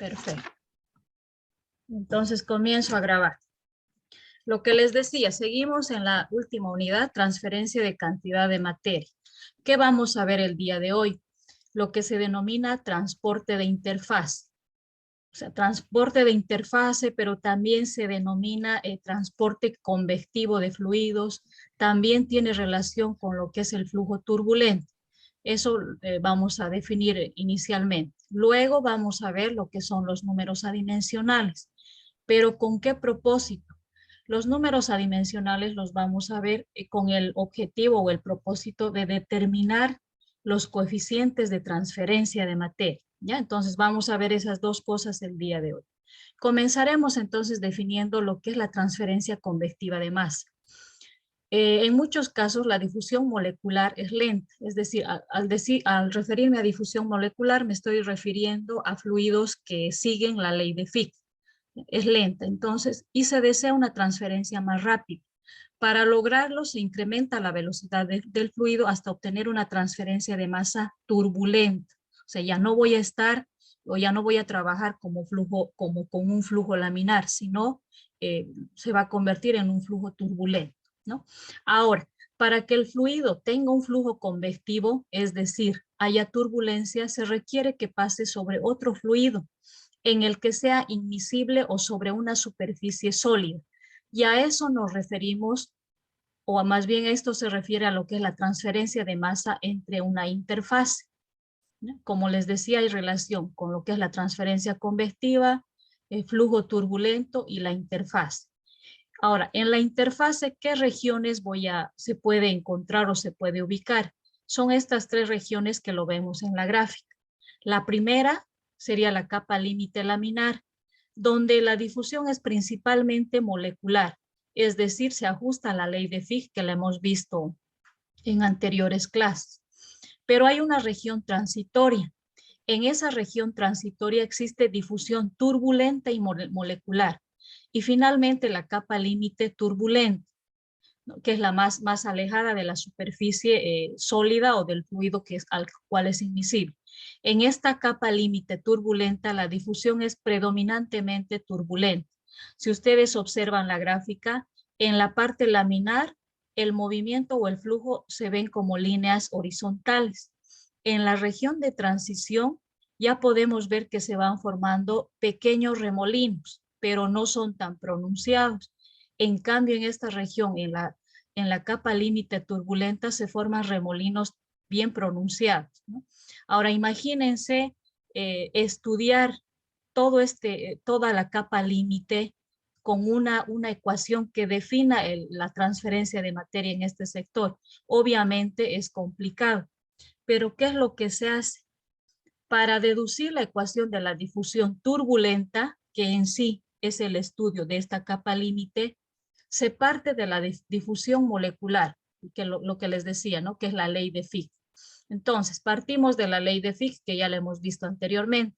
Perfecto. Entonces comienzo a grabar. Lo que les decía, seguimos en la última unidad, transferencia de cantidad de materia. ¿Qué vamos a ver el día de hoy? Lo que se denomina transporte de interfaz. O sea, transporte de interfase, pero también se denomina transporte convectivo de fluidos. También tiene relación con lo que es el flujo turbulento. Eso vamos a definir inicialmente. Luego vamos a ver lo que son los números adimensionales. Pero ¿con qué propósito? Los números adimensionales los vamos a ver con el objetivo o el propósito de determinar los coeficientes de transferencia de materia. ¿Ya? Entonces vamos a ver esas dos cosas el día de hoy. Comenzaremos entonces definiendo lo que es la transferencia convectiva de masa. En muchos casos la difusión molecular es lenta, es decir, al referirme a difusión molecular me estoy refiriendo a fluidos que siguen la ley de Fick. Es lenta, entonces, y se desea una transferencia más rápida. Para lograrlo se incrementa la velocidad del fluido hasta obtener una transferencia de masa turbulenta. O sea, ya no voy a estar o ya no voy a trabajar como con un flujo laminar, sino se va a convertir en un flujo turbulento, ¿no? Ahora, para que el fluido tenga un flujo convectivo, es decir, haya turbulencia, se requiere que pase sobre otro fluido en el que sea inmisible o sobre una superficie sólida. Y a eso nos referimos, o más bien esto se refiere a lo que es la transferencia de masa entre una interfase. ¿No? Como les decía, hay relación con lo que es la transferencia convectiva, el flujo turbulento y la interfase. Ahora, en la interfase, ¿qué regiones se puede encontrar o se puede ubicar? Son estas tres regiones que lo vemos en la gráfica. La primera sería la capa límite laminar, donde la difusión es principalmente molecular, es decir, se ajusta a la ley de Fick que la hemos visto en anteriores clases. Pero hay una región transitoria. En esa región transitoria existe difusión turbulenta y molecular. Y finalmente la capa límite turbulenta, ¿no? Que es la más alejada de la superficie sólida o del fluido al cual es invisible. En esta capa límite turbulenta, la difusión es predominantemente turbulenta. Si ustedes observan la gráfica, en la parte laminar, el movimiento o el flujo se ven como líneas horizontales. En la región de transición, ya podemos ver que se van formando pequeños remolinos, pero no son tan pronunciados. En cambio, en esta región, en la capa límite turbulenta, se forman remolinos bien pronunciados, ¿no? Ahora, imagínense estudiar toda la capa límite con una ecuación que defina la transferencia de materia en este sector. Obviamente es complicado, pero ¿qué es lo que se hace? Para deducir la ecuación de la difusión turbulenta, que en sí es el estudio de esta capa límite, se parte de la difusión molecular, que lo que les decía, ¿no? Que es la ley de Fick. Entonces, partimos de la ley de Fick, que ya la hemos visto anteriormente.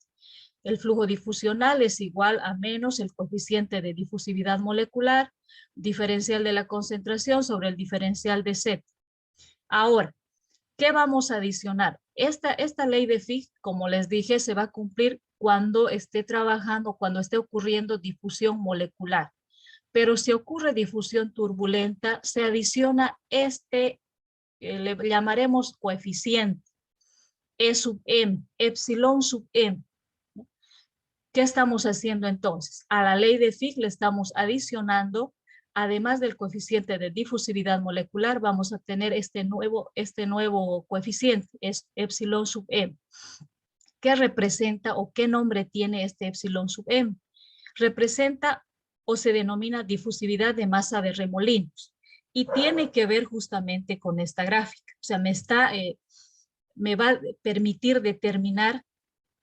El flujo difusional es igual a menos el coeficiente de difusividad molecular, diferencial de la concentración sobre el diferencial de Z. Ahora, ¿qué vamos a adicionar? Esta ley de Fick, como les dije, se va a cumplir cuando esté trabajando, cuando esté ocurriendo difusión molecular. Pero si ocurre difusión turbulenta, se adiciona le llamaremos coeficiente, E sub m, epsilon sub m. ¿Qué estamos haciendo entonces? A la ley de Fick le estamos adicionando, además del coeficiente de difusividad molecular, vamos a tener este nuevo coeficiente, es epsilon sub m. ¿Qué representa o qué nombre tiene este epsilon sub m? Representa o se denomina difusividad de masa de remolinos y tiene que ver justamente con esta gráfica. O sea, me va a permitir determinar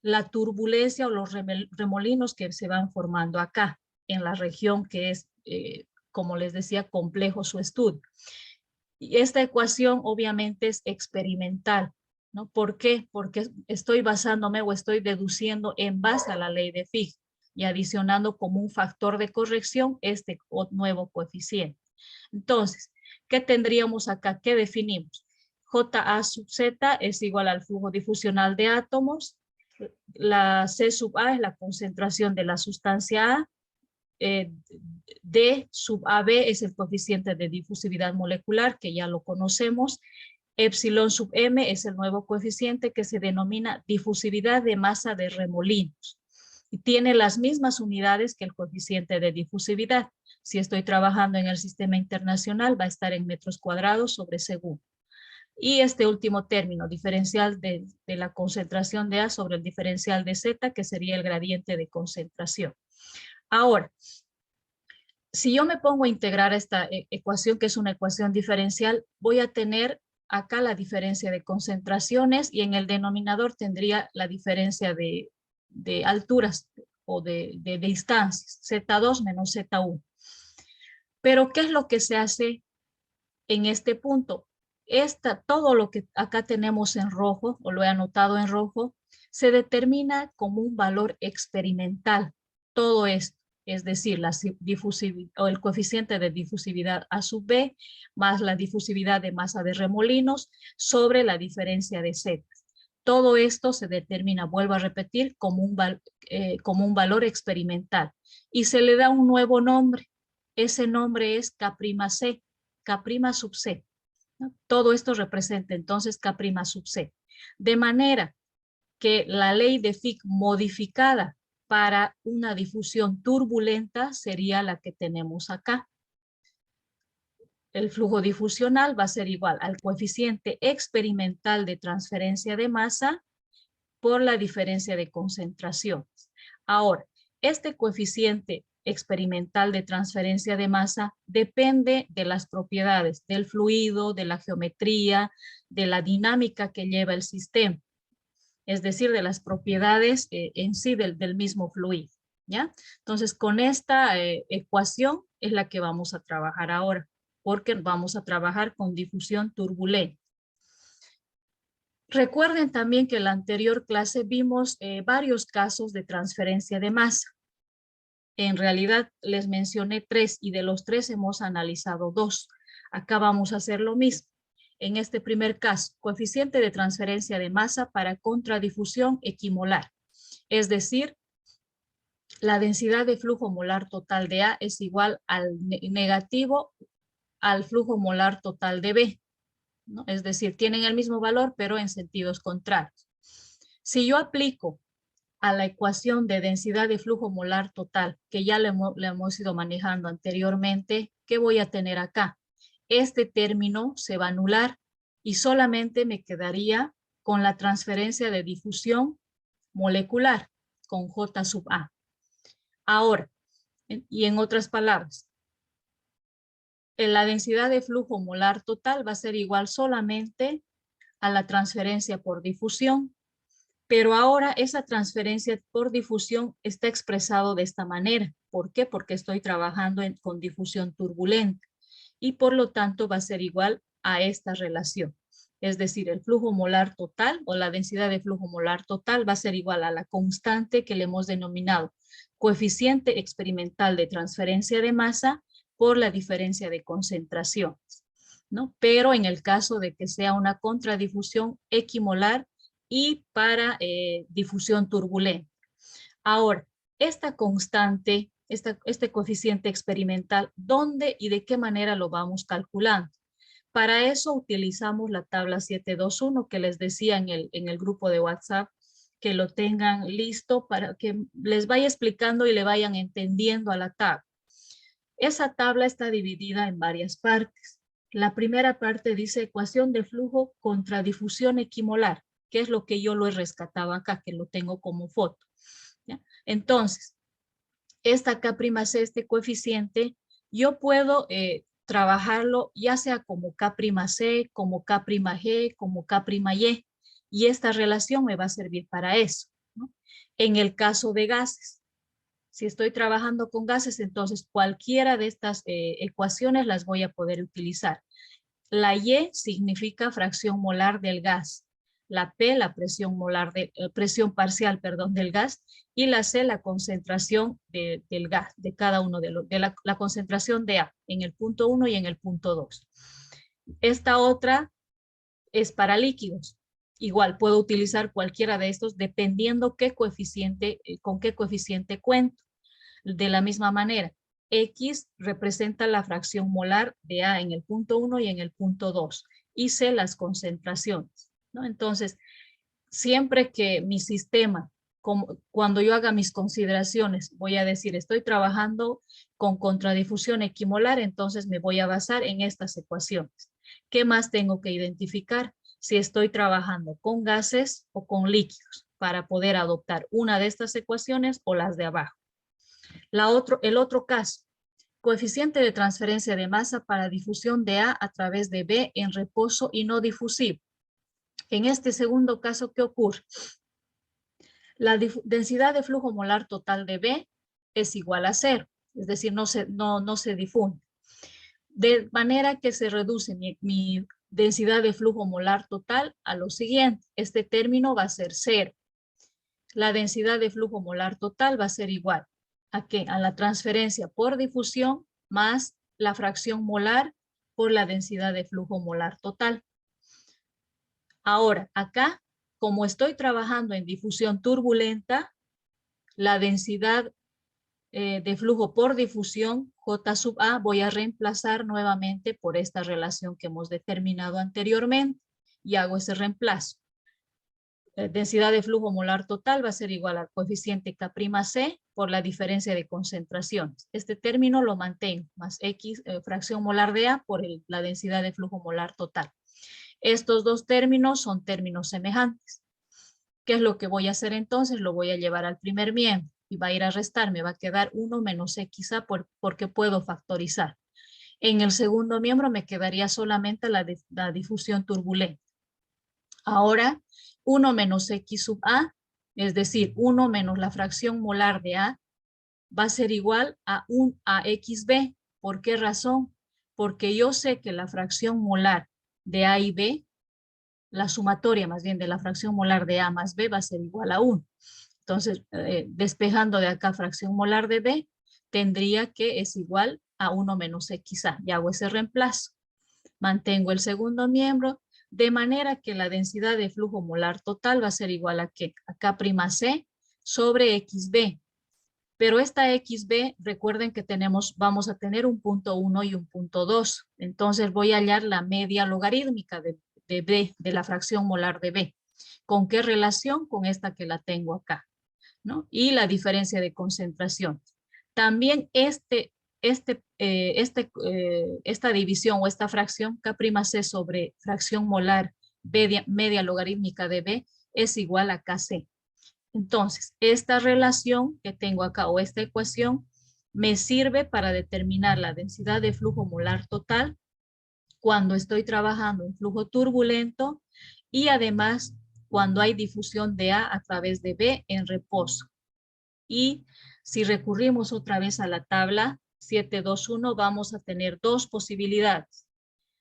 la turbulencia o los remolinos que se van formando acá en la región que es, como les decía, complejo su estudio. Y esta ecuación obviamente es experimental, ¿no? ¿Por qué? Porque estoy basándome o estoy deduciendo en base a la ley de Fick y adicionando como un factor de corrección este nuevo coeficiente. Entonces, ¿qué tendríamos acá? ¿Qué definimos? JA sub Z es igual al flujo difusional de átomos. La C sub A es la concentración de la sustancia A. D sub AB es el coeficiente de difusividad molecular, que ya lo conocemos. Epsilon sub M es el nuevo coeficiente que se denomina difusividad de masa de remolinos. Y tiene las mismas unidades que el coeficiente de difusividad. Si estoy trabajando en el sistema internacional, va a estar en metros cuadrados sobre segundo. Y este último término, diferencial de la concentración de A sobre el diferencial de Z, que sería el gradiente de concentración. Ahora, si yo me pongo a integrar esta ecuación, que es una ecuación diferencial, voy a tener acá la diferencia de concentraciones y en el denominador tendría la diferencia de alturas o de distancias, Z2 menos Z1. Pero, ¿qué es lo que se hace en este punto? Todo lo que acá tenemos en rojo, o lo he anotado en rojo, se determina como un valor experimental. Todo esto, es decir, o el coeficiente de difusividad A sub B más la difusividad de masa de remolinos sobre la diferencia de Z. Todo esto se determina, vuelvo a repetir, como un valor experimental. Y se le da un nuevo nombre. Ese nombre es K'C, K' sub C. ¿No? Todo esto representa entonces K' sub C. De manera que la ley de Fick modificada para una difusión turbulenta sería la que tenemos acá. El flujo difusional va a ser igual al coeficiente experimental de transferencia de masa por la diferencia de concentraciones. Ahora, este coeficiente experimental de transferencia de masa depende de las propiedades del fluido, de la geometría, de la dinámica que lleva el sistema, es decir, de las propiedades en sí del mismo fluido, ¿ya? Entonces, con esta ecuación es la que vamos a trabajar ahora, porque vamos a trabajar con difusión turbulenta. Recuerden también que en la anterior clase vimos varios casos de transferencia de masa. En realidad les mencioné 3 y de los 3 hemos analizado 2. Acá vamos a hacer lo mismo. En este primer caso, coeficiente de transferencia de masa para contradifusión equimolar. Es decir, la densidad de flujo molar total de A es igual al negativo al flujo molar total de B, ¿no? Es decir, tienen el mismo valor, pero en sentidos contrarios. Si yo aplico a la ecuación de densidad de flujo molar total, que ya le hemos ido manejando anteriormente, ¿qué voy a tener acá? Este término se va a anular y solamente me quedaría con la transferencia de difusión molecular, con J sub A. Ahora, y en otras palabras, la densidad de flujo molar total va a ser igual solamente a la transferencia por difusión, pero ahora esa transferencia por difusión está expresado de esta manera. ¿Por qué? Porque estoy trabajando con difusión turbulenta y por lo tanto va a ser igual a esta relación. Es decir, el flujo molar total o la densidad de flujo molar total va a ser igual a la constante que le hemos denominado coeficiente experimental de transferencia de masa por la diferencia de concentraciones, ¿no? Pero en el caso de que sea una contradifusión equimolar y para difusión turbulenta. Ahora, esta constante, este coeficiente experimental, ¿dónde y de qué manera lo vamos calculando? Para eso utilizamos la tabla 721 que les decía en el grupo de WhatsApp, que lo tengan listo para que les vaya explicando y le vayan entendiendo a la tabla. Esa tabla está dividida en varias partes. La primera parte dice ecuación de flujo contra difusión equimolar, que es lo que yo lo he rescatado acá, que lo tengo como foto. ¿Ya? Entonces, esta K'C, este coeficiente, yo puedo trabajarlo ya sea como K'C, como K'G, como K'Y, y esta relación me va a servir para eso, ¿no? En el caso de gases, si estoy trabajando con gases, entonces cualquiera de estas ecuaciones las voy a poder utilizar. La Y significa fracción molar del gas, la P la presión molar presión parcial, perdón, del gas, y la C la concentración del gas, de cada uno de la concentración de A en el punto 1 y en el punto 2. Esta otra es para líquidos igual puedo utilizar cualquiera de estos dependiendo qué coeficiente, con qué coeficiente cuento. De la misma manera, X representa la fracción molar de A en el punto 1 y en el punto 2. Y sé las concentraciones, ¿no? Entonces, siempre que mi sistema, cuando yo haga mis consideraciones, voy a decir, estoy trabajando con contradifusión equimolar, entonces me voy a basar en estas ecuaciones. ¿Qué más tengo que identificar? Si estoy trabajando con gases o con líquidos, para poder adoptar una de estas ecuaciones o las de abajo. El otro caso, coeficiente de transferencia de masa para difusión de A través de B en reposo y no difusivo. En este segundo caso, ¿qué ocurre? La densidad de flujo molar total de B es igual a 0, es decir, no se difunde. De manera que se reduce mi densidad de flujo molar total a lo siguiente. Este término va a ser 0. La densidad de flujo molar total va a ser igual ¿a qué? A la transferencia por difusión más la fracción molar por la densidad de flujo molar total. Ahora, acá, como estoy trabajando en difusión turbulenta, la densidad de flujo por difusión, J sub A, voy a reemplazar nuevamente por esta relación que hemos determinado anteriormente y hago ese reemplazo. Densidad de flujo molar total va a ser igual al coeficiente K'C por la diferencia de concentraciones. Este término lo mantengo, más X fracción molar de A por la densidad de flujo molar total. Estos dos términos son términos semejantes. ¿Qué es lo que voy a hacer entonces? Lo voy a llevar al primer miembro y va a ir a restar. Me va a quedar 1 menos XA porque puedo factorizar. En el segundo miembro me quedaría solamente la difusión turbulenta. Ahora, 1 menos X sub A, es decir, 1 menos la fracción molar de A, va a ser igual a XB. ¿Por qué razón? Porque yo sé que la fracción molar de A y B, la sumatoria más bien de la fracción molar de A más B va a ser igual a 1. Entonces, despejando de acá fracción molar de B, tendría que es igual a 1 menos XA. Y hago ese reemplazo. Mantengo el segundo miembro, de manera que la densidad de flujo molar total va a ser igual a ¿qué? A K'C sobre XB. Pero esta XB, recuerden que vamos a tener un punto 1 y un punto 2. Entonces voy a hallar la media logarítmica de B, de la fracción molar de B. ¿Con qué relación? Con esta que la tengo acá, ¿no? Y la diferencia de concentración. También esta división o esta fracción K'C sobre fracción molar media logarítmica de B es igual a Kc. Entonces, esta relación que tengo acá o esta ecuación me sirve para determinar la densidad de flujo molar total cuando estoy trabajando en flujo turbulento y además cuando hay difusión de A través de B en reposo. Y si recurrimos otra vez a la tabla 721, vamos a tener dos posibilidades.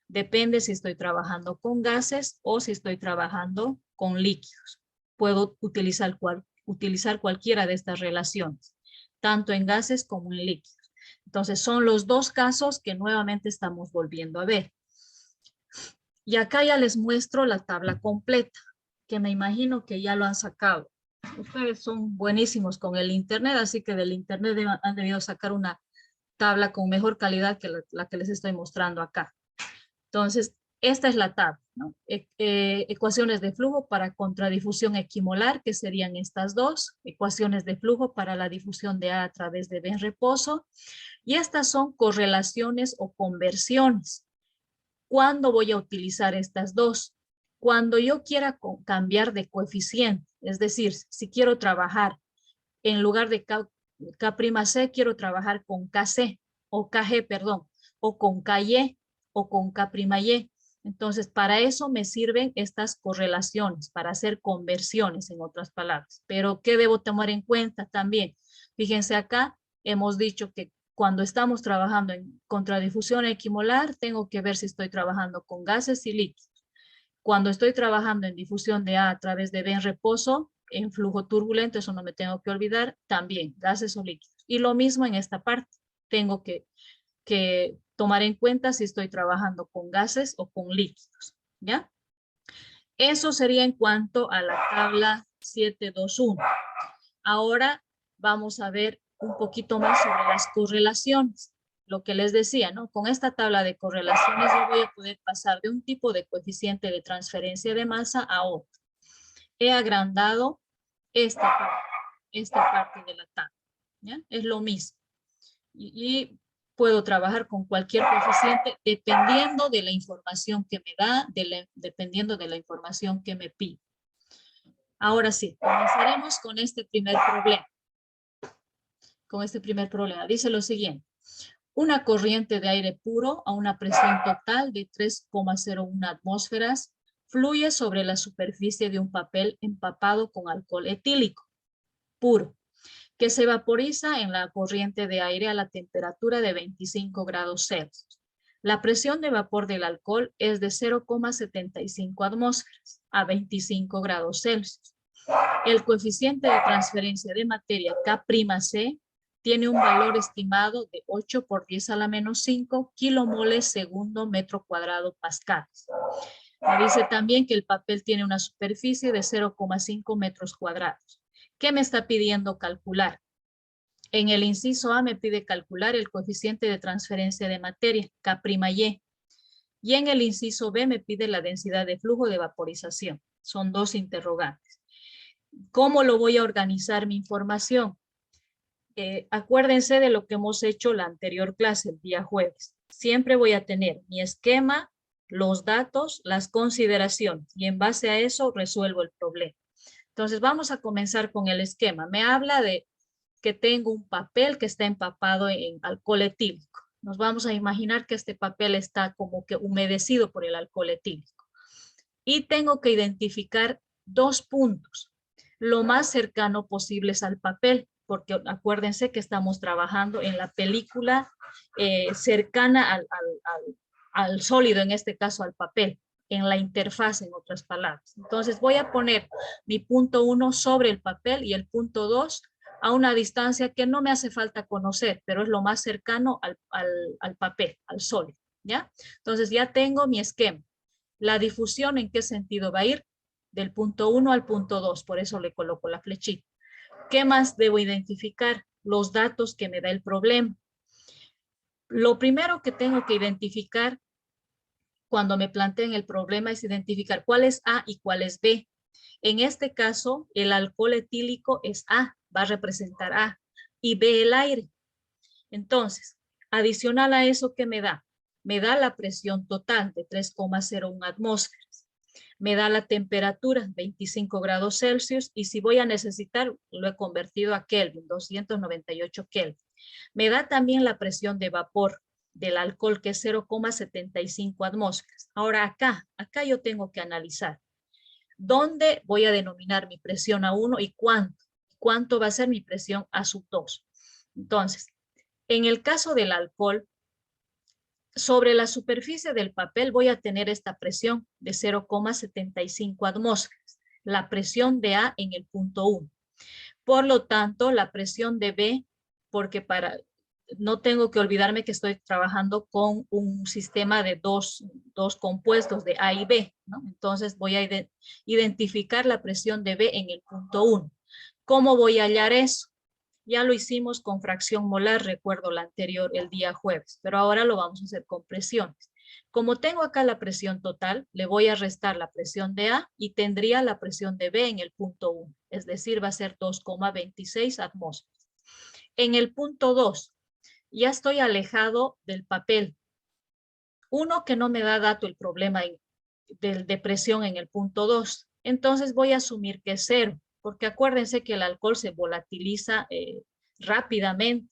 Depende si estoy trabajando con gases o si estoy trabajando con líquidos. Puedo utilizar cualquiera de estas relaciones, tanto en gases como en líquidos. Entonces son los dos casos que nuevamente estamos volviendo a ver. Y acá ya les muestro la tabla completa, que me imagino que ya lo han sacado. Ustedes son buenísimos con el internet, así que del internet han debido sacar una tabla con mejor calidad que la que les estoy mostrando acá. Entonces, esta es la tabla, ¿no? Ecuaciones de flujo para contradifusión equimolar, que serían estas dos. Ecuaciones de flujo para la difusión de A través de B en reposo. Y estas son correlaciones o conversiones. ¿Cuándo voy a utilizar estas dos? Cuando yo quiera cambiar de coeficiente, es decir, si quiero trabajar en lugar de K'C, quiero trabajar con Kc, o Kg, perdón, o con Ky, o con K'Y. Entonces, para eso me sirven estas correlaciones, para hacer conversiones, en otras palabras. Pero, ¿qué debo tomar en cuenta también? Fíjense acá, hemos dicho que cuando estamos trabajando en contradifusión equimolar, tengo que ver si estoy trabajando con gases y líquidos. Cuando estoy trabajando en difusión de A través de B en reposo, en flujo turbulento, eso no me tengo que olvidar, también gases o líquidos. Y lo mismo en esta parte, tengo que tomar en cuenta si estoy trabajando con gases o con líquidos, ¿ya? Eso sería en cuanto a la tabla 721. Ahora vamos a ver un poquito más sobre las correlaciones. Lo que les decía, ¿no? Con esta tabla de correlaciones yo voy a poder pasar de un tipo de coeficiente de transferencia de masa a otro. He agrandado esta parte de la tabla, ¿ya? Es lo mismo. Y puedo trabajar con cualquier coeficiente dependiendo de la información que me da, dependiendo de la información que me pide. Ahora sí, comenzaremos con este primer problema. Dice lo siguiente. Una corriente de aire puro a una presión total de 3,01 atmósferas fluye sobre la superficie de un papel empapado con alcohol etílico puro, que se vaporiza en la corriente de aire a la temperatura de 25 grados Celsius. La presión de vapor del alcohol es de 0,75 atmósferas a 25 grados Celsius. El coeficiente de transferencia de materia K'C tiene un valor estimado de 8 por 10 a la menos 5 kilomoles segundo metro cuadrado pascales. Me dice también que el papel tiene una superficie de 0,5 metros cuadrados. ¿Qué me está pidiendo calcular? En el inciso A me pide calcular el coeficiente de transferencia de materia, K'Y. Y en el inciso B me pide la densidad de flujo de vaporización. Son dos interrogantes. ¿Cómo lo voy a organizar mi información? Acuérdense de lo que hemos hecho la anterior clase, el día jueves. Siempre voy a tener mi esquema, los datos, las consideraciones, y en base a eso resuelvo el problema. Entonces vamos a comenzar con el esquema. Me habla de que tengo un papel que está empapado en alcohol etílico. Nos vamos a imaginar que este papel está como que humedecido por el alcohol etílico. Y tengo que identificar dos puntos, lo más cercano posibles al papel, porque acuérdense que estamos trabajando en la película cercana al sólido, en este caso al papel, en la interfaz, en otras palabras. Entonces voy a poner mi punto 1 sobre el papel y el punto 2 a una distancia que no me hace falta conocer, pero es lo más cercano al papel, al sólido, ¿ya? Entonces ya tengo mi esquema. La difusión, ¿en qué sentido va a ir? Del punto 1 al punto 2, por eso le coloco la flechita. ¿Qué más debo identificar? Los datos que me da el problema. Lo primero que tengo que identificar cuando me planteen el problema es identificar cuál es A y cuál es B. En este caso, el alcohol etílico es A, va a representar A, y B el aire. Entonces, adicional a eso, ¿qué me da? Me da la presión total de 3,01 atmósferas. Me da la temperatura, 25 grados Celsius, y si voy a necesitar, lo he convertido a Kelvin, 298 Kelvin. Me da también la presión de vapor del alcohol, que es 0,75 atmósferas. Ahora acá yo tengo que analizar dónde voy a denominar mi presión A1 y cuánto va a ser mi presión A2. Entonces, en el caso del alcohol, sobre la superficie del papel voy a tener esta presión de 0,75 atmósferas, la presión de A en el punto 1. Por lo tanto, la presión de B, porque no tengo que olvidarme que estoy trabajando con un sistema de dos compuestos de A y B, ¿no? Entonces voy a identificar la presión de B en el punto 1. ¿Cómo voy a hallar eso? Ya lo hicimos con fracción molar, recuerdo la anterior, el día jueves, pero ahora lo vamos a hacer con presiones. Como tengo acá la presión total, le voy a restar la presión de A y tendría la presión de B en el punto 1, es decir, va a ser 2,26 atmósferas. En el punto 2, ya estoy alejado del papel. Uno, que no me da dato el problema de presión en el punto 2, entonces voy a asumir que es 0, porque acuérdense que el alcohol se volatiliza rápidamente.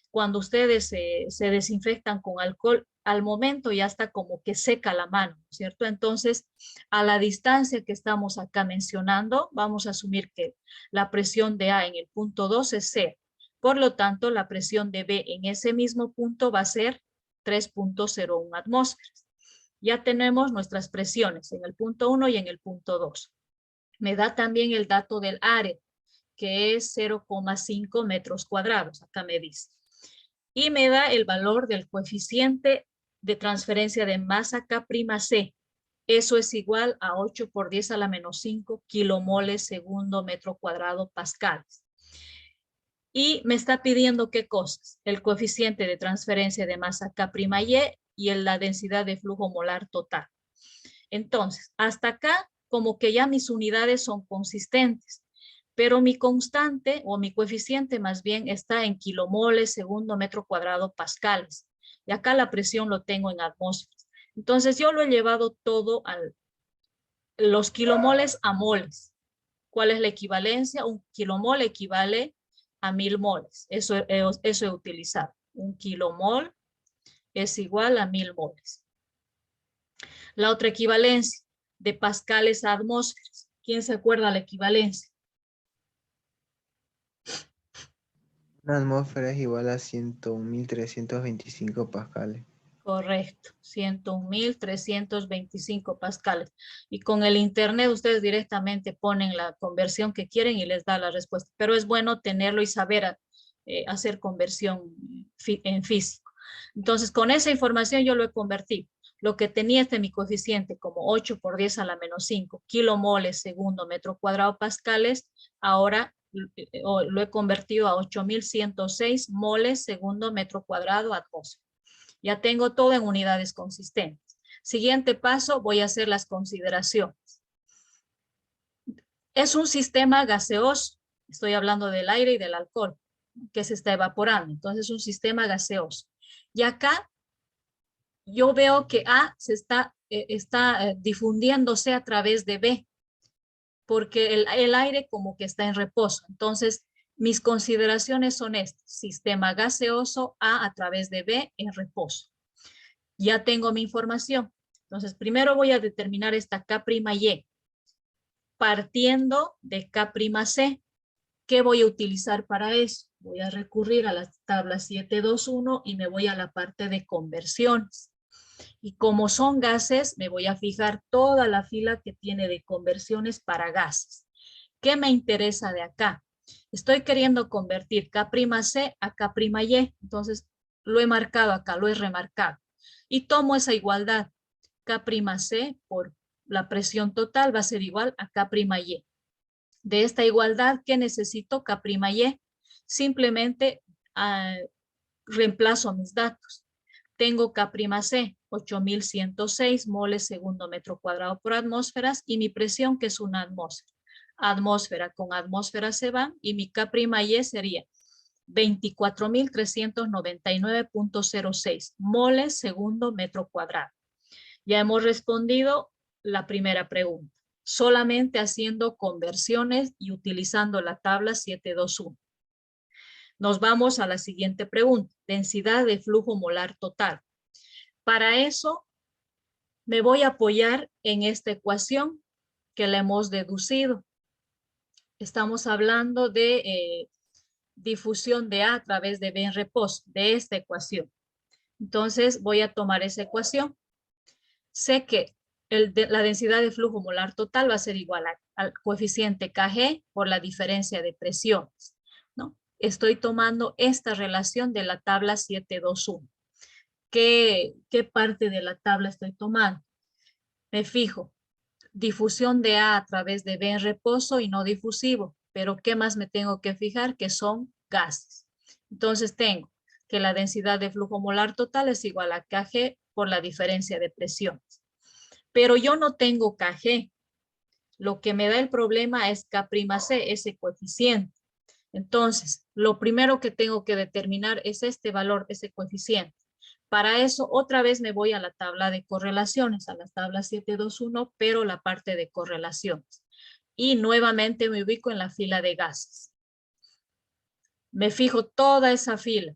Cuando ustedes se desinfectan con alcohol, al momento ya está como que seca la mano, ¿cierto? Entonces, a la distancia que estamos acá mencionando, vamos a asumir que la presión de A en el punto 2 es 0. Por lo tanto, la presión de B en ese mismo punto va a ser 3,01 atmósferas. Ya tenemos nuestras presiones en el punto 1 y en el punto 2. Me da también el dato del área, que es 0,5 metros cuadrados, acá me dice. Y me da el valor del coeficiente de transferencia de masa K'C. Eso es igual a 8 por 10 a la menos 5 kilomoles segundo metro cuadrado pascales. Y me está pidiendo qué cosas. El coeficiente de transferencia de masa K' y la densidad de flujo molar total. Entonces, hasta acá como que ya mis unidades son consistentes, pero mi constante o mi coeficiente más bien está en kilomoles segundo metro cuadrado pascales. Y acá la presión lo tengo en atmósferas. Entonces yo lo he llevado todo a los kilomoles a moles. ¿Cuál es la equivalencia? Un kilomol equivale a 1000 moles. Eso he utilizado. Un kilomol es igual a 1000 moles. La otra equivalencia de pascales a atmósferas. ¿Quién se acuerda la equivalencia? Una atmósfera es igual a 101.325 pascales. Correcto, 101.325 pascales. Y con el internet ustedes directamente ponen la conversión que quieren y les da la respuesta. Pero es bueno tenerlo y saber hacer conversión en físico. Entonces, con esa información yo lo he convertido. Lo que tenía mi coeficiente como 8 por 10 a la menos 5 kilomoles segundo metro cuadrado pascales, ahora lo he convertido a 8.106 moles segundo metro cuadrado atmósfera. Ya tengo todo en unidades consistentes. Siguiente paso, voy a hacer las consideraciones. Es un sistema gaseoso. Estoy hablando del aire y del alcohol que se está evaporando. Entonces, es un sistema gaseoso. Y acá yo veo que A se está difundiéndose a través de B, porque el aire como que está en reposo. Entonces, mis consideraciones son estas. Sistema gaseoso A través de B en reposo. Ya tengo mi información. Entonces, primero voy a determinar esta K'Y. Partiendo de K'C, ¿qué voy a utilizar para eso? Voy a recurrir a la tabla 721 y me voy a la parte de conversiones. Y como son gases, me voy a fijar toda la fila que tiene de conversiones para gases. ¿Qué me interesa de acá? Estoy queriendo convertir K'C a K'Y. Entonces, lo he marcado acá, lo he remarcado. Y tomo esa igualdad. K'C por la presión total va a ser igual a K'Y. De esta igualdad, ¿qué necesito? K'Y. Simplemente reemplazo mis datos. Tengo K'C, 8.106 moles segundo metro cuadrado por atmósferas y mi presión que es una atmósfera. Atmósfera con atmósfera se van y mi K'Y sería 24.399.06 moles segundo metro cuadrado. Ya hemos respondido la primera pregunta, solamente haciendo conversiones y utilizando la tabla 721. Nos vamos a la siguiente pregunta, densidad de flujo molar total. Para eso me voy a apoyar en esta ecuación que la hemos deducido. Estamos hablando de difusión de A través de B en reposo, de esta ecuación. Entonces voy a tomar esa ecuación. Sé que la densidad de flujo molar total va a ser igual al coeficiente Kg por la diferencia de presiones, ¿no? Estoy tomando esta relación de la tabla 721. ¿Qué parte de la tabla estoy tomando? Me fijo, difusión de A través de B en reposo y no difusivo, pero ¿qué más me tengo que fijar? Que son gases. Entonces tengo que la densidad de flujo molar total es igual a Kg por la diferencia de presiones. Pero yo no tengo Kg. Lo que me da el problema es K'C, ese coeficiente. Entonces, lo primero que tengo que determinar es este valor, ese coeficiente. Para eso, otra vez me voy a la tabla de correlaciones, a la tabla 721, pero la parte de correlaciones. Y nuevamente me ubico en la fila de gases. Me fijo toda esa fila.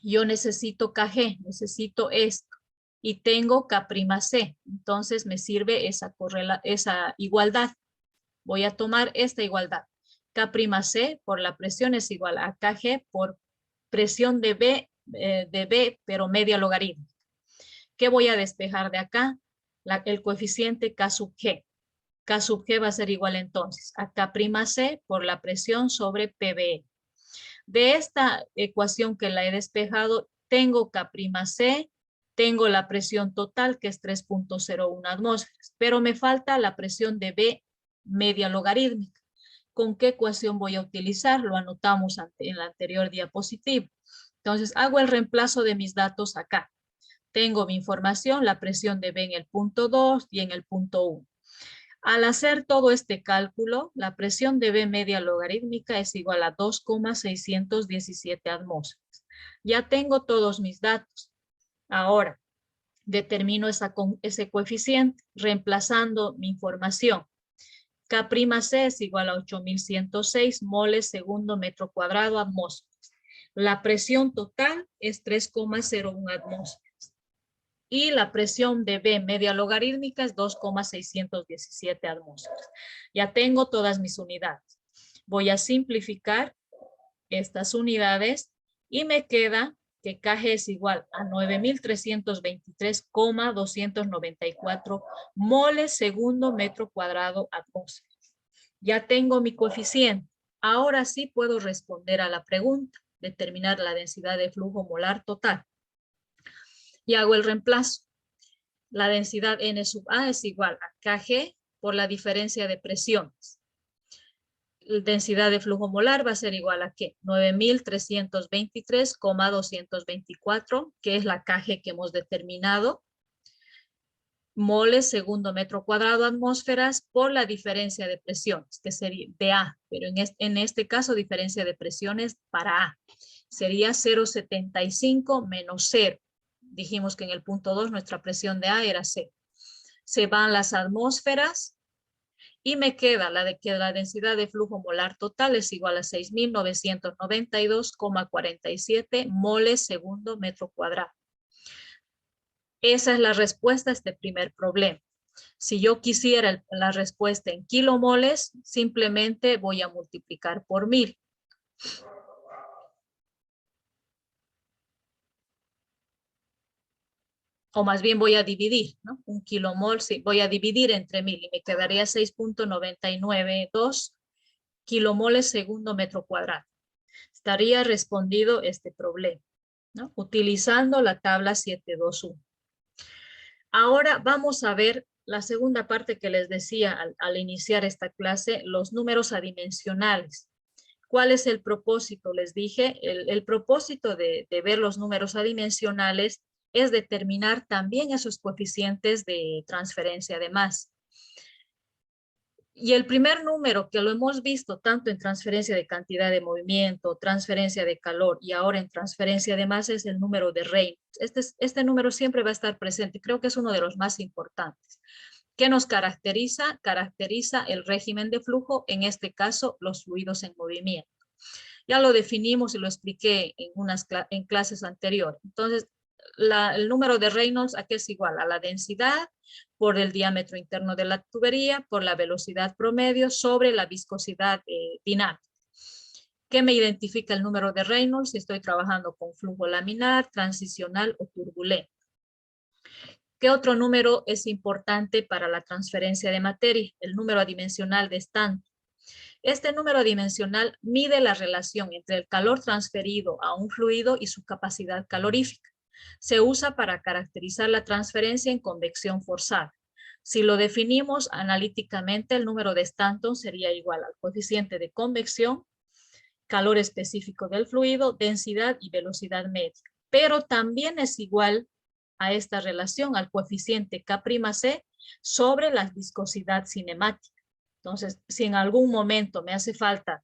Yo necesito Kg, necesito esto. Y tengo K'C. Entonces me sirve esa igualdad. Voy a tomar esta igualdad. K'C por la presión es igual a Kg por presión de B, pero media logarítmica. ¿Qué voy a despejar de acá? El coeficiente K sub G. K sub G va a ser igual entonces a K'C por la presión sobre PBE. De esta ecuación que la he despejado, tengo K'C Tengo la presión total, que es 3.01 atmósferas, pero me falta la presión de B media logarítmica. ¿Con qué ecuación voy a utilizar? Lo anotamos en la anterior diapositiva. Entonces, hago el reemplazo de mis datos acá. Tengo mi información, la presión de B en el punto 2 y en el punto 1. Al hacer todo este cálculo, la presión de B media logarítmica es igual a 2,617 atmósferas. Ya tengo todos mis datos. Ahora, determino ese coeficiente reemplazando mi información. K'C es igual a 8.106 moles segundo metro cuadrado atmósferas. La presión total es 3,01 atmósferas. Y la presión de B media logarítmica es 2,617 atmósferas. Ya tengo todas mis unidades. Voy a simplificar estas unidades y me queda que Kg es igual a 9.323,294 moles segundo metro cuadrado atmósferas. Ya tengo mi coeficiente. Ahora sí puedo responder a la pregunta, determinar la densidad de flujo molar total. Y hago el reemplazo. La densidad N sub A es igual a Kg por la diferencia de presiones. La densidad de flujo molar va a ser igual a ¿qué? 9.323,224, que es la Kg que hemos determinado, moles segundo metro cuadrado atmósferas por la diferencia de presiones, que sería de A, pero en este caso diferencia de presiones para A. Sería 0,75 menos 0. Dijimos que en el punto 2 nuestra presión de A era 0. Se van las atmósferas y me queda que la densidad de flujo molar total es igual a 6.992,47 moles segundo metro cuadrado. Esa es la respuesta a este primer problema. Si yo quisiera la respuesta en kilomoles, simplemente voy a multiplicar por 1000. O más bien voy a dividir, ¿no? Un kilomol, sí, voy a dividir entre 1000 y me quedaría 6.992 kilomoles segundo metro cuadrado. Estaría respondido este problema, ¿no? Utilizando la tabla 721. Ahora vamos a ver la segunda parte que les decía al iniciar esta clase, los números adimensionales. ¿Cuál es el propósito? Les dije, el propósito de ver los números adimensionales es determinar también esos coeficientes de transferencia de masa. Y el primer número que lo hemos visto tanto en transferencia de cantidad de movimiento, transferencia de calor y ahora en transferencia de masa es el número de Reynolds. Este número siempre va a estar presente. Creo que es uno de los más importantes. ¿Qué nos caracteriza? Caracteriza el régimen de flujo, en este caso los fluidos en movimiento. Ya lo definimos y lo expliqué en clases anteriores. Entonces, el número de Reynolds, ¿a qué es igual? A la densidad por el diámetro interno de la tubería, por la velocidad promedio sobre la viscosidad dinámica. ¿Qué me identifica el número de Reynolds si estoy trabajando con flujo laminar, transicional o turbulento? ¿Qué otro número es importante para la transferencia de materia? El número adimensional de Stanton. Este número adimensional mide la relación entre el calor transferido a un fluido y su capacidad calorífica. Se usa para caracterizar la transferencia en convección forzada. Si lo definimos analíticamente, el número de Stanton sería igual al coeficiente de convección, calor específico del fluido, densidad y velocidad media. Pero también es igual a esta relación, al coeficiente K'C sobre la viscosidad cinemática. Entonces, si en algún momento me hace falta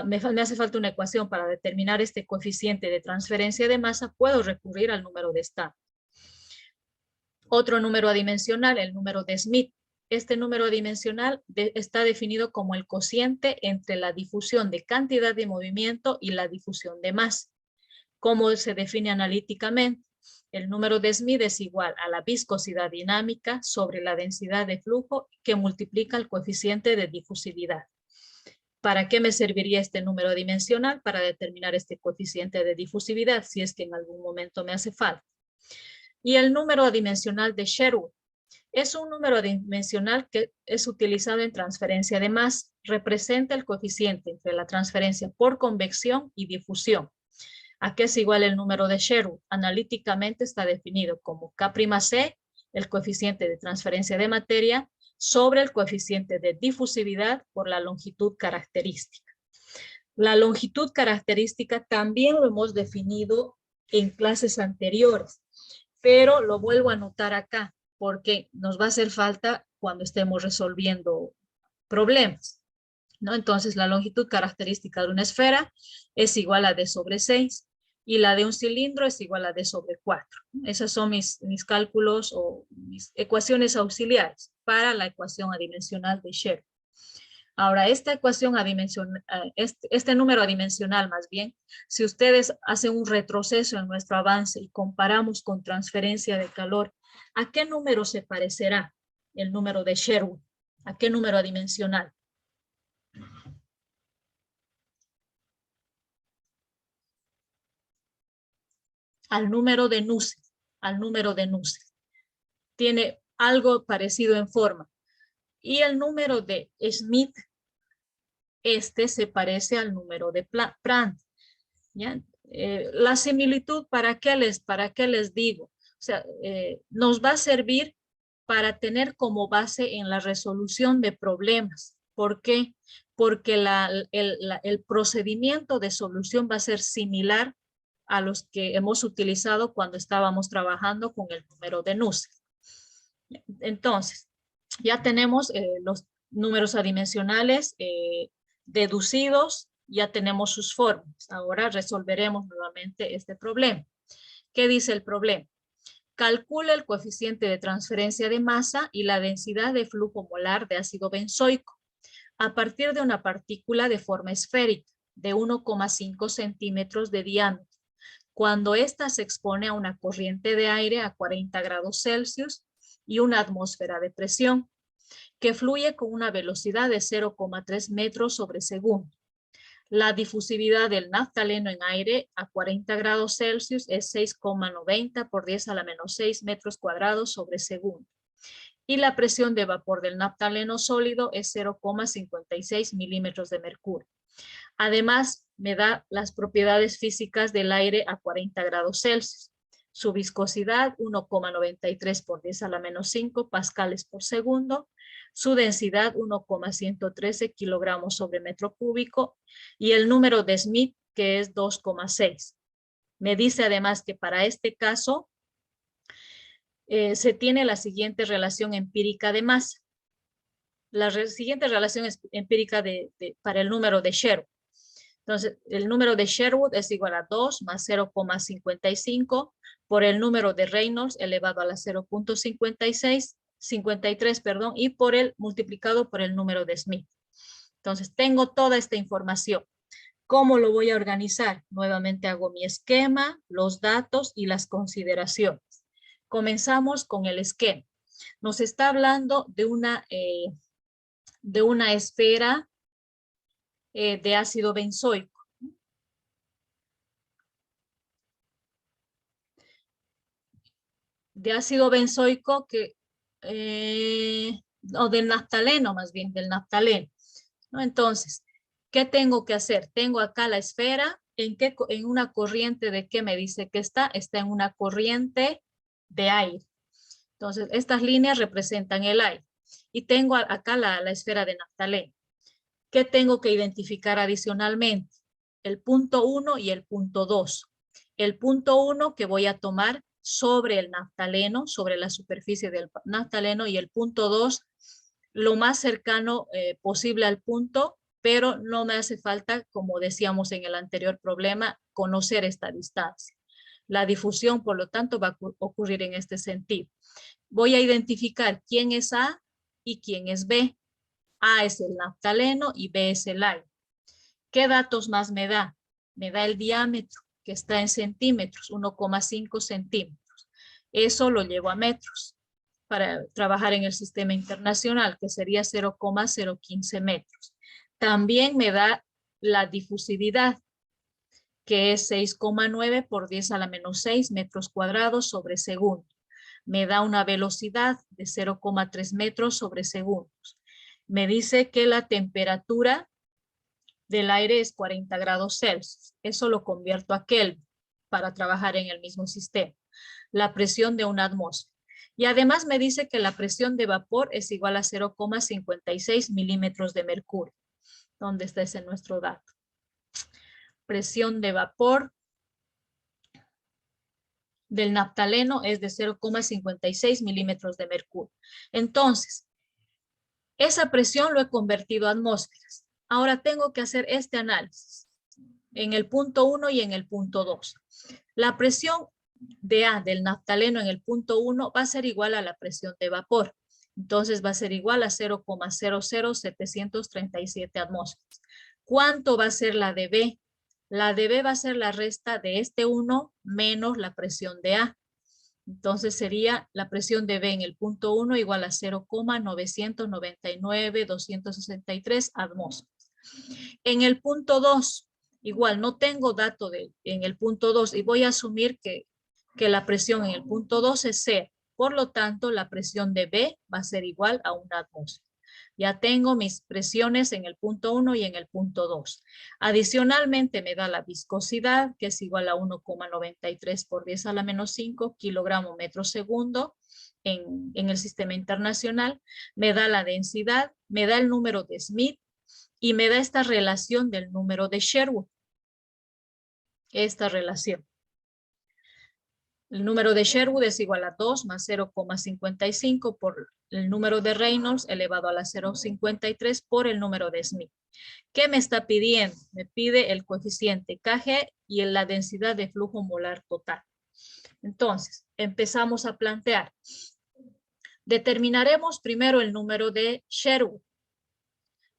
me hace falta una ecuación para determinar este coeficiente de transferencia de masa, puedo recurrir al número de Stanton. Otro número adimensional, el número de Smith. Este número adimensional está definido como el cociente entre la difusión de cantidad de movimiento y la difusión de masa. ¿Cómo se define analíticamente? El número de Smith es igual a la viscosidad dinámica sobre la densidad de flujo que multiplica el coeficiente de difusividad. ¿Para qué me serviría este número dimensional? Para determinar este coeficiente de difusividad, si es que en algún momento me hace falta. Y el número adimensional de Sherwood es un número adimensional que es utilizado en transferencia de masa. Representa el coeficiente entre la transferencia por convección y difusión. ¿A qué es igual el número de Sherwood? Analíticamente está definido como K'C, el coeficiente de transferencia de materia, sobre el coeficiente de difusividad por la longitud característica. La longitud característica también lo hemos definido en clases anteriores, pero lo vuelvo a anotar acá porque nos va a hacer falta cuando estemos resolviendo problemas, ¿no? Entonces, la longitud característica de una esfera es igual a D sobre 6 y la de un cilindro es igual a D sobre 4. Esos son mis cálculos o mis ecuaciones auxiliares para la ecuación adimensional de Sherwood. Ahora, esta ecuación adimensional, este número adimensional más bien, si ustedes hacen un retroceso en nuestro avance y comparamos con transferencia de calor, ¿a qué número se parecerá el número de Sherwood? ¿A qué número adimensional? Al número de Nusselt, al número de Nusselt. Tiene algo parecido en forma. Y el número de Schmidt, este se parece al número de Prandtl, ¿ya? La similitud, ¿para qué les digo? O sea, nos va a servir para tener como base en la resolución de problemas. ¿Por qué? Porque el procedimiento de solución va a ser similar a los que hemos utilizado cuando estábamos trabajando con el número de Nusselt. Entonces, ya tenemos los números adimensionales deducidos, ya tenemos sus formas. Ahora resolveremos nuevamente este problema. ¿Qué dice el problema? Calcula el coeficiente de transferencia de masa y la densidad de flujo molar de ácido benzoico a partir de una partícula de forma esférica de 1,5 centímetros de diámetro, cuando ésta se expone a una corriente de aire a 40 grados Celsius y una atmósfera de presión, que fluye con una velocidad de 0,3 metros sobre segundo. La difusividad del naftaleno en aire a 40 grados Celsius es 6,90 por 10 a la menos 6 metros cuadrados sobre segundo. Y la presión de vapor del naftaleno sólido es 0,56 milímetros de mercurio. Además, me da las propiedades físicas del aire a 40 grados Celsius. Su viscosidad, 1,93 por 10 a la menos 5 pascales por segundo. Su densidad, 1,113 kilogramos sobre metro cúbico. Y el número de Schmidt, que es 2,6. Me dice además que para este caso se tiene la siguiente relación empírica de masa. La siguiente relación empírica para el número de Sherwood. Entonces, el número de Sherwood es igual a 2 más 0,55 por el número de Reynolds elevado a la 0,53, perdón, y multiplicado por el número de Schmidt. Entonces, tengo toda esta información. ¿Cómo lo voy a organizar? Nuevamente hago mi esquema, los datos y las consideraciones. Comenzamos con el esquema. Nos está hablando de una esfera de ácido benzoico. De ácido benzoico o del naftaleno, más bien, del naftaleno, ¿no? Entonces, ¿qué tengo que hacer? Tengo acá la esfera, ¿en una corriente de qué me dice que está? Está en una corriente de aire. Entonces, estas líneas representan el aire. Y tengo acá la esfera de naftaleno. ¿Qué tengo que identificar adicionalmente? El punto 1 y el punto 2. El punto 1 que voy a tomar sobre el naftaleno, sobre la superficie del naftaleno, y el punto 2 lo más cercano posible al punto, pero no me hace falta, como decíamos en el anterior problema, conocer esta distancia. La difusión, por lo tanto, va a ocurrir en este sentido. Voy a identificar quién es A y quién es B. A es el naftaleno y B es el aire. ¿Qué datos más me da? Me da el diámetro, que está en centímetros, 1,5 centímetros. Eso lo llevo a metros para trabajar en el sistema internacional, que sería 0,015 metros. También me da la difusividad, que es 6,9 por 10 a la menos 6 metros cuadrados sobre segundo. Me da una velocidad de 0,3 metros sobre segundos. Me dice que la temperatura del aire es 40 grados Celsius. Eso lo convierto a Kelvin. para trabajar en el mismo sistema. La presión de una atmósfera. Y además me dice que la presión de vapor es igual a 0,56 milímetros de mercurio. ¿Dónde está ese nuestro dato? Presión de vapor del naftaleno es de 0,56 milímetros de mercurio. Entonces, esa presión lo he convertido a atmósferas. Ahora tengo que hacer este análisis en el punto 1 y en el punto 2. La presión de A del naftaleno en el punto 1 va a ser igual a la presión de vapor. Entonces va a ser igual a 0,00737 atmósferas. ¿Cuánto va a ser la de B? La de B va a ser la resta de este 1 menos la presión de A. Entonces sería la presión de B en el punto 1 igual a 0,999,263 atmósferas. En el punto 2, igual no tengo dato en el punto 2 y voy a asumir que la presión en el punto 2 es 0. Por lo tanto, la presión de B va a ser igual a una atmósfera. Ya tengo mis presiones en el punto 1 y en el punto 2. Adicionalmente me da la viscosidad, que es igual a 1,93 por 10 a la menos 5 kilogramos metro segundo en el sistema internacional. Me da la densidad, me da el número de Smith y me da esta relación del número de Sherwood. Esta relación. El número de Sherwood es igual a 2 más 0,55 por el número de Reynolds elevado a la 0,53 por el número de Smith. ¿Qué me está pidiendo? Me pide el coeficiente Kg y la densidad de flujo molar total. Entonces, empezamos a plantear. Determinaremos primero el número de Sherwood.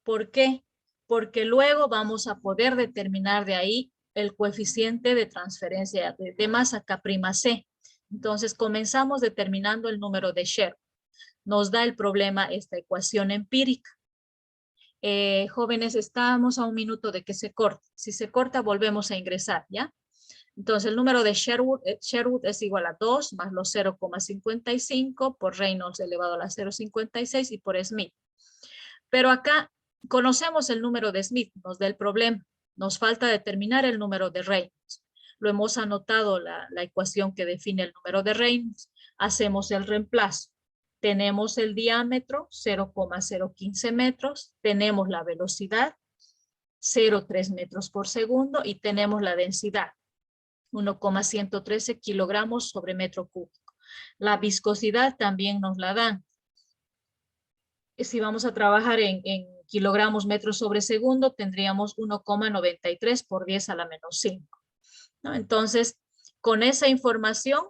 ¿Por qué? Porque luego vamos a poder determinar de ahí el coeficiente de transferencia de masa K'C. Entonces comenzamos determinando el número de Sherwood. Nos da el problema esta ecuación empírica. Jóvenes, estamos a un minuto de que se corte. Si se corta, volvemos a ingresar, ¿ya? Entonces el número de Sherwood es igual a 2 más los 0,55 por Reynolds elevado a la 0,56 y por Smith. Pero acá conocemos el número de Smith, nos da el problema. Nos falta determinar el número de Reynolds. Lo hemos anotado la ecuación que define el número de Reynolds. Hacemos el reemplazo. Tenemos el diámetro, 0,015 metros. Tenemos la velocidad, 0,3 metros por segundo. Y tenemos la densidad, 1,113 kilogramos sobre metro cúbico. La viscosidad también nos la dan. Si vamos a trabajar en kilogramos metros sobre segundo, tendríamos 1,93 por 10 a la menos 5. ¿No? Entonces, con esa información